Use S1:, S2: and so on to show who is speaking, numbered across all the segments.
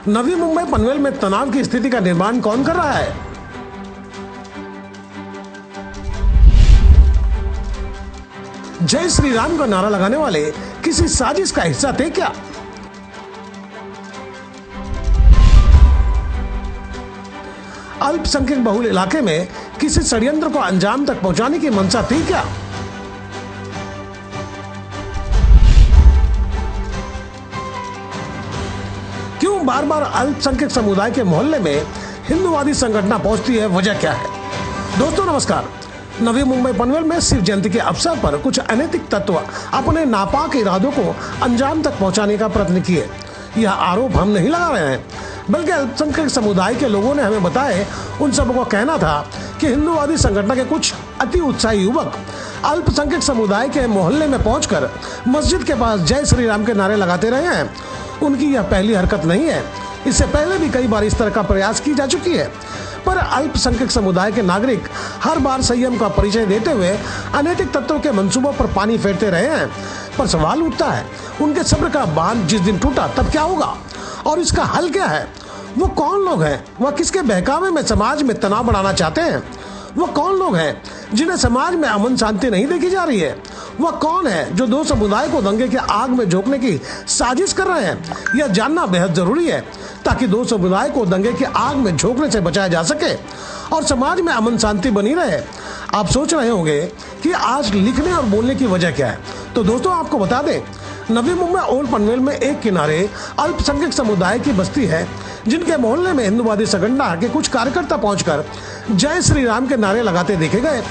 S1: नवी मुंबई पनवेल में तनाव की स्थिति का निर्माण कौन कर रहा है? जय श्री राम का नारा लगाने वाले किसी साजिश का हिस्सा थे क्या? अल्पसंख्यक बहुल इलाके में किसी षड्यंत्र को अंजाम तक पहुंचाने की मंशा थी क्या? क्यों बार बार अल्पसंख्यक समुदाय के मोहल्ले में हिंदूवादी संगठन पहुंचती है, वजह क्या है? दोस्तों नमस्कार। नवी मुंबई पनवेल में शिव जयंती के अवसर पर कुछ अनैतिक तत्व अपने नापाक इरादों को अंजाम तक पहुंचाने का प्रयत्न किए। यह आरोप हम नहीं लगा रहे हैं, बल्कि अल्पसंख्यक समुदाय के लोगों ने हमें बताए। उन सबको कहना था कि हिंदूवादी संगठन के कुछ अति उत्साही युवक अल्पसंख्यक समुदाय के मोहल्ले में पहुंचकर मस्जिद के पास जय श्री राम के नारे लगाते रहे हैं। उनकी यह पहली हरकत नहीं है, इससे पहले भी कई बार इस तरह का प्रयास की जा चुकी है। पर अल्पसंख्यक समुदाय के नागरिक हर बार संयम का परिचय देते हुए अनैतिक तत्वों के मंसूबों पर पानी फेरते रहे हैं। पर सवाल उठता है, उनके सब्र का बांध जिस दिन टूटा तब क्या होगा और इसका हल क्या है? वो कौन लोग हैं? वह किसके बहकावे में समाज में तनाव बढ़ाना चाहते हैं? वो कौन लोग हैं जिन्हें समाज में अमन शांति नहीं देखी जा रही है? वह कौन है जो दो समुदाय को दंगे की आग में झोंकने की साजिश कर रहे हैं? यह जानना बेहद जरूरी है ताकि दो समुदाय को दंगे की आग में झोंकने से बचाया जा सके और समाज में अमन शांति बनी रहे। आप सोच रहे होंगे कि आज लिखने और बोलने की वजह क्या है, तो दोस्तों आपको बता दें, नवी मुंबई ओल्ड पनवेल में एक किनारे अल्पसंख्यक समुदाय की बस्ती है, जिनके मोहल्ले में हिंदूवादी संगठन के कुछ कार्यकर्ता पहुंचकर जय श्री राम के नारे लगाते देखे गए।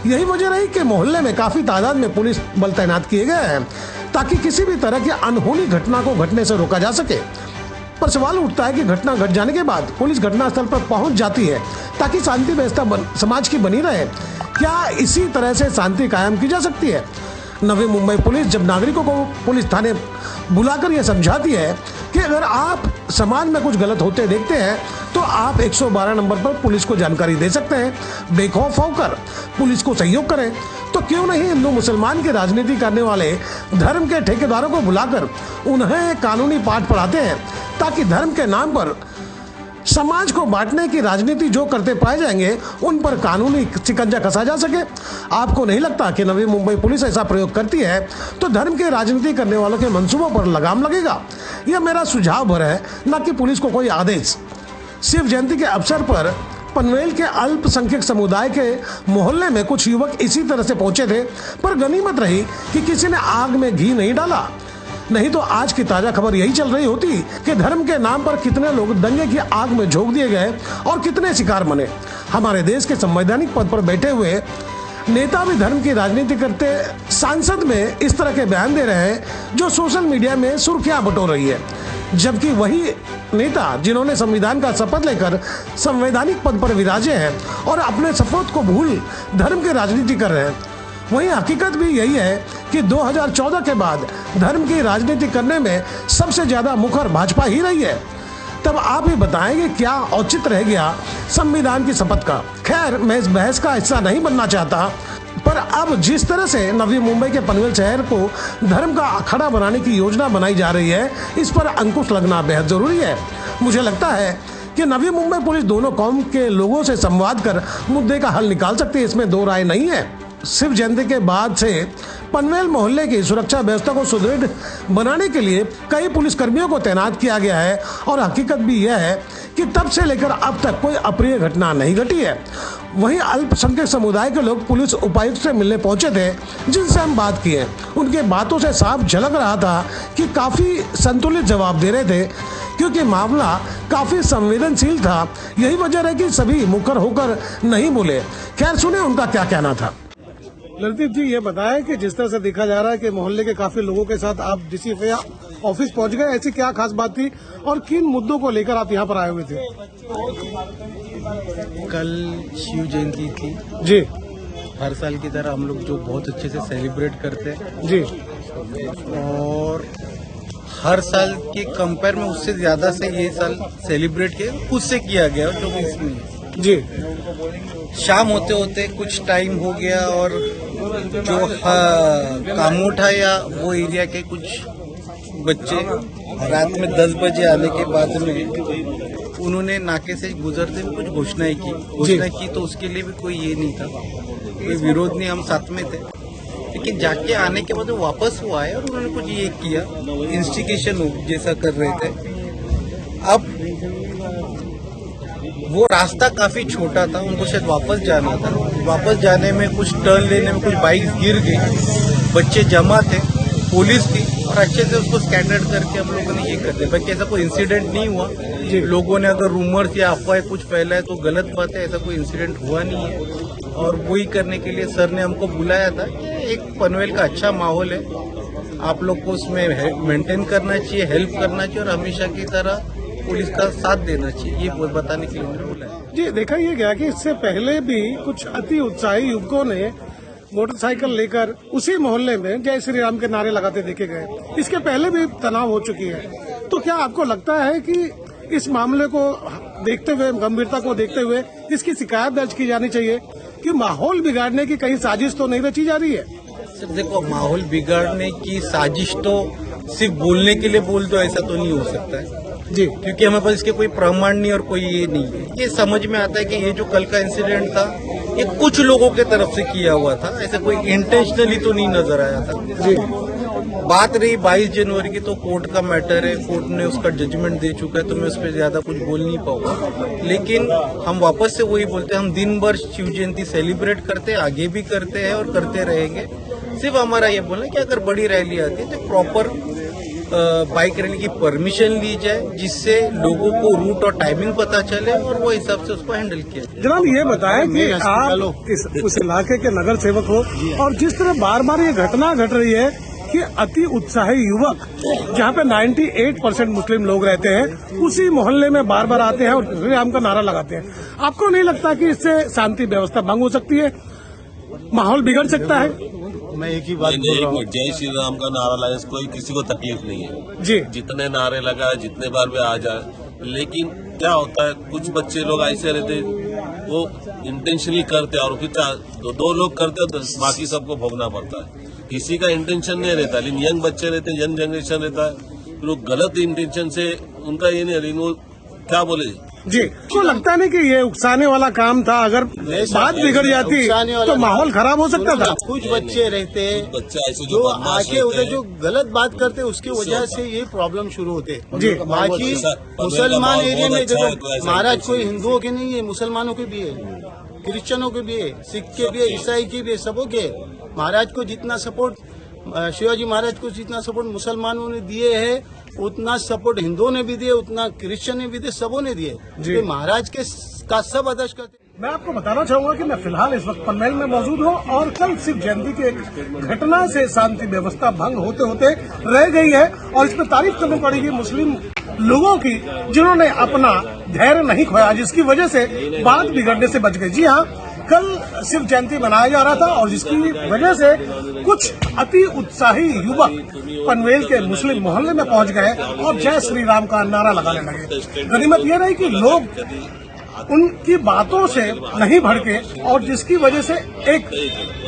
S1: यही वजह रही कि मोहल्ले में काफी तादाद में पुलिस बल तैनात किए गए हैं ताकि किसी भी तरह की अनहोनी घटना को घटने से रोका जा सके। पर सवाल उठता है कि घटना घट जाने के बाद पुलिस घटनास्थल पर पहुंच जाती है ताकि शांति व्यवस्था समाज की बनी रहे। क्या इसी तरह से शांति कायम की जा सकती है? नवी मुंबई पुलिस जब नागरिकों को पुलिस थाने बुलाकर यह समझाती है कि अगर आप समाज में कुछ गलत होते देखते हैं तो आप 112 नंबर पर पुलिस को जानकारी दे सकते हैं। बेखौफ होकर पुलिस को सहयोग करें, तो क्यों नहीं हिंदू मुसलमान की राजनीति करने वाले धर्म के ठेकेदारों को बुलाकर उन्हें कानूनी पाठ पढ़ाते हैं ताकि धर्म के नाम पर समाज को बांटने की राजनीति जो करते पाए जाएंगे उन पर कानूनी शिकंजा कसा जा सके। आपको नहीं लगता कि नवी मुंबई पुलिस ऐसा प्रयोग करती है तो धर्म की राजनीति करने वालों के मंसूबों पर लगाम लगेगा? यह मेरा सुझाव भर है, न कि पुलिस को कोई आदेश। शिव जयंती के अवसर पर पनवेल के अल्पसंख्यक समुदाय के मोहल्ले में कुछ युवक इसी तरह से पहुंचे थे, पर गनीमत रही कि किसी ने आग में घी नहीं डाला। नहीं तो आज की ताजा खबर यही चल रही होती कि धर्म के नाम पर कितने लोग दंगे की आग में झोंक दिए गए और कितने शिकार बने। हमारे देश के संवैधानिक पद पर बैठे हुए नेता भी धर्म की राजनीति करते सांसद में इस तरह के बयान दे रहे हैं जो सोशल मीडिया में सुर्खियां बटोर रही है, जबकि वही नेता जिन्होंने संविधान का शपथ लेकर संवैधानिक पद पर विराजे हैं और अपने शपथ को भूल धर्म की राजनीति कर रहे हैं। वहीं हकीकत भी यही है कि 2014 के बाद धर्म की राजनीति करने में सबसे ज्यादा मुखर भाजपा ही रही है। तब आप ही बताएंगे क्या औचित्य रह गया संविधान की शपथ का? खैर, मैं इस बहस का हिस्सा नहीं बनना चाहता, पर अब जिस तरह से नवी मुंबई के पनवेल शहर को धर्म का अखाड़ा बनाने की योजना बनाई जा रही है, इस पर अंकुश लगना बेहद जरूरी है। मुझे लगता है कि नवी मुंबई पुलिस दोनों कौम के लोगों से संवाद कर मुद्दे का हल निकाल सकती है, इसमें दो राय नहीं है। शिव जयंती के बाद से पनवेल मोहल्ले की सुरक्षा व्यवस्था को सुदृढ़ बनाने के लिए कई पुलिसकर्मियों को तैनात किया गया है और हकीकत भी यह है कि तब से लेकर अब तक कोई अप्रिय घटना नहीं घटी है। वहीं अल्पसंख्यक समुदाय के लोग पुलिस उपायुक्त से मिलने पहुंचे थे, जिनसे हम बात किए। उनके बातों से साफ झलक रहा था कि काफी संतुलित जवाब दे रहे थे, क्योंकि मामला काफी संवेदनशील था। यही वजह है कि सभी मुखर होकर नहीं बोले। खैर, सुने उनका क्या कहना था। ललित जी, ये बताएं कि जिस तरह से देखा जा रहा है कि मोहल्ले के काफी लोगों के साथ आप डीसी ऑफिस पहुंच गए, ऐसी क्या खास बात थी और किन मुद्दों को लेकर आप यहाँ पर आए हुए थे?
S2: कल शिव जयंती थी
S1: जी।
S2: हर साल की तरह हम लोग जो बहुत अच्छे से सेलिब्रेट करते हैं
S1: जी।
S2: और हर साल के कंपेयर में उससे ज्यादा से ये साल सेलिब्रेट किया, खुद से किया गया जो भी इसमें
S1: जी।
S2: शाम होते होते कुछ टाइम हो गया और जो काम उठाया वो एरिया के कुछ बच्चे रात में 10 बजे आने के बाद में उन्होंने नाके से गुजरते हुए कुछ घोषणाएं की तो उसके लिए भी कोई ये नहीं था, कोई विरोध नहीं, हम साथ में थे। लेकिन जाके आने के बाद वो वापस हुआ है और उन्होंने कुछ ये किया, इंस्टिगेशन जैसा कर रहे थे। अब वो रास्ता काफी छोटा था, उनको शायद वापस जाना था। वापस जाने में कुछ टर्न लेने में कुछ बाइक गिर गई, बच्चे जमा थे, पुलिस थी और अच्छे से उसको स्कैटर्ड करके हम लोगों ने ये कर दिया। बाकी ऐसा कोई इंसिडेंट नहीं हुआ। लोगों ने अगर रूमर्स या अफवाह कुछ फैलाए तो गलत बात है, ऐसा कोई इंसिडेंट हुआ नहीं है। और वही करने के लिए सर ने हमको बुलाया था कि एक पनवेल का अच्छा माहौल है, आप लोग को उसमें मेंटेन करना चाहिए, हेल्प करना चाहिए और हमेशा की तरह पुलिस का साथ देना चाहिए, ये बताने के लिए उन्होंने बुलाया।
S1: जी, देखा ये गया कि इससे पहले भी कुछ अति उत्साही युवकों ने मोटरसाइकिल लेकर उसी मोहल्ले में जय श्री राम के नारे लगाते देखे गए। इसके पहले भी तनाव हो चुकी है। तो क्या आपको लगता है कि इस मामले को देखते हुए, गंभीरता को देखते हुए इसकी शिकायत दर्ज की जानी चाहिए कि माहौल बिगाड़ने की कहीं साजिश तो नहीं रची जा रही है?
S2: सर देखो, माहौल बिगाड़ने की साजिश तो सिर्फ बोलने के लिए बोल दो ऐसा तो नहीं हो सकता है
S1: जी,
S2: क्योंकि हमारे पास इसके कोई प्रमाण नहीं और कोई ये नहीं है। ये समझ में आता है कि ये जो कल का इंसिडेंट था ये कुछ लोगों के तरफ से किया हुआ था, ऐसा कोई इंटेंशनली तो नहीं नजर आया था
S1: जी।
S2: बात रही 22 जनवरी की, तो कोर्ट का मैटर है, कोर्ट ने उसका जजमेंट दे चुका है, तो मैं उस पर ज्यादा कुछ बोल नहीं पाऊंगा। लेकिन हम वापस से वही बोलते हैं, हम दिन भर शिव जयंती सेलिब्रेट करते हैं, आगे भी करते हैं और करते रहेंगे। सिर्फ हमारा ये बोलना है कि अगर बड़ी रैली आती है तो प्रॉपर बाइक रैली की परमिशन ली जाए, जिससे लोगों को रूट और टाइमिंग पता चले और वो हिसाब से उसको हैंडल किया जाए।
S1: जनाब ये बताएं कि आप उस इलाके के नगर सेवक हो और जिस तरह बार बार ये घटना घट रही है कि अति उत्साही युवक जहाँ पे 98% मुस्लिम लोग रहते हैं, उसी मोहल्ले में बार बार आते हैं और श्री राम का नारा लगाते हैं, आपको नहीं लगता कि इससे शांति व्यवस्था भंग हो सकती है, माहौल बिगड़ सकता है?
S3: मैं एक ही बात बोल रहा हूँ, जय श्री राम का नारा लगाने से कोई किसी को तकलीफ नहीं है
S1: जी। जितने
S3: नारे लगाए, जितने बार भी आ जाए, लेकिन क्या होता है कुछ बच्चे लोग ऐसे रहते, वो इंटेंशनली करते और फिर दो लोग करते तो बाकी सबको भोगना पड़ता है। किसी का इंटेंशन नहीं रहता, लेकिन यंग बच्चे रहते हैं, यंग जनरेशन रहता है, लोग गलत इंटेंशन से उनका ये नहीं, लेकिन वो क्या बोले
S1: जी। तो लगता नहीं कि ये उकसाने वाला काम था, अगर बात बिगड़ जाती तो माहौल खराब हो सकता था?
S4: कुछ बच्चे रहते
S3: बच्चे ऐसे
S4: जो आके उधर जो गलत बात करते उसकी वजह से ये प्रॉब्लम शुरू होते।
S1: जी।
S4: बाकी मुसलमान एरिया में देखो, महाराज कोई हिंदुओं के नहीं है, मुसलमानों के भी है, क्रिश्चियनों के भी है, सिख के भी है, ईसाई के भी है, सबों के। महाराज को जितना सपोर्ट, शिवाजी महाराज को जितना सपोर्ट मुसलमानों ने दिए है, उतना सपोर्ट हिंदुओं ने भी दिए, उतना क्रिश्चियन ने भी दिए, सबों ने दिए। तो महाराज के का सब आदर्श करते।
S1: मैं आपको बताना चाहूंगा कि मैं फिलहाल इस वक्त पनवेल में मौजूद हूँ और कल शिव जयंती की एक घटना से शांति व्यवस्था भंग होते होते रह गई है और इस पर तारीफ करनी पड़ेगी मुस्लिम लोगों की, जिन्होंने अपना धैर्य नहीं खोया, जिसकी वजह से बात बिगड़ने से बच गई। जी हाँ, कल शिव जयंती मनाया जा रहा था और जिसकी वजह से कुछ अति उत्साही युवक पनवेल के मुस्लिम मोहल्ले में पहुंच गए और जय श्री राम का नारा लगाने लगे। गनीमत यह रही कि लोग उनकी बातों से नहीं भड़के और जिसकी वजह से एक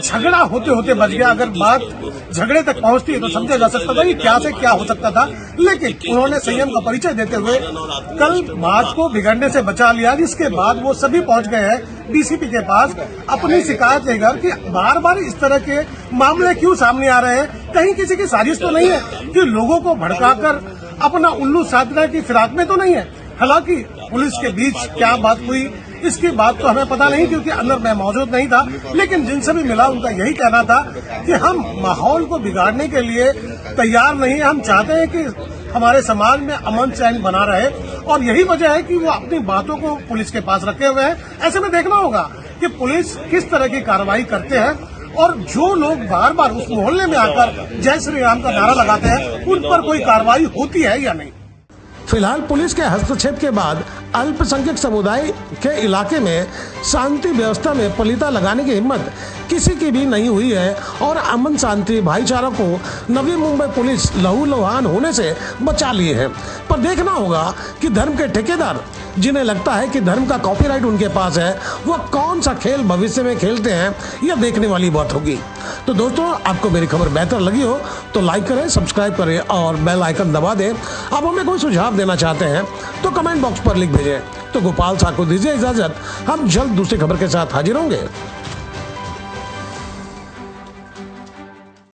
S1: झगड़ा होते होते बच गया। अगर बात झगड़े तक पहुंचती है तो समझा जा सकता था कि क्या से क्या हो सकता था, लेकिन उन्होंने संयम का परिचय देते हुए कल बात को बिगड़ने से बचा लिया, जिसके बाद वो सभी पहुंच गए हैं डीसीपी के पास अपनी शिकायत लेकर कि बार बार इस तरह के मामले क्यों सामने आ रहे हैं, कहीं किसी की साजिश तो नहीं है कि लोगों को भड़काकर अपना उल्लू साधने की फिराक में तो नहीं है। हालांकि पुलिस के बीच क्या बात हुई इसकी बात तो हमें पता नहीं, क्योंकि अंदर मैं मौजूद नहीं था, लेकिन जिनसे भी मिला उनका यही कहना था कि हम माहौल को बिगाड़ने के लिए तैयार नहीं, हम चाहते हैं कि हमारे समाज में अमन चैन बना रहे और यही वजह है कि वो अपनी बातों को पुलिस के पास रखे हुए हैं। ऐसे में देखना होगा कि पुलिस किस तरह की कार्रवाई करते हैं और जो लोग बार बार उस मोहल्ले में आकर जय श्री राम का नारा लगाते हैं उन पर कोई कार्रवाई होती है या नहीं। फिलहाल पुलिस के हस्तक्षेप के बाद अल्पसंख्यक समुदाय के इलाके में शांति व्यवस्था में पलीता लगाने की हिम्मत किसी की भी नहीं हुई है और अमन शांति भाईचारा को नवी मुंबई पुलिस लहूलुहान होने से बचा लिए है। पर देखना होगा कि धर्म के ठेकेदार जिन्हें लगता है कि धर्म का कॉपीराइट उनके पास है, वो कौन सा खेल भविष्य में खेलते हैं, यह देखने वाली बात होगी। तो दोस्तों, आपको मेरी खबर बेहतर लगी हो तो लाइक करें, सब्सक्राइब करें और बेल आइकन दबा दें। आप हमें कोई सुझाव देना चाहते हैं तो कमेंट बॉक्स पर लिख भेजें। तो गोपाल साहब को दीजिए इजाजत, हम जल्द दूसरी खबर के साथ हाजिर होंगे।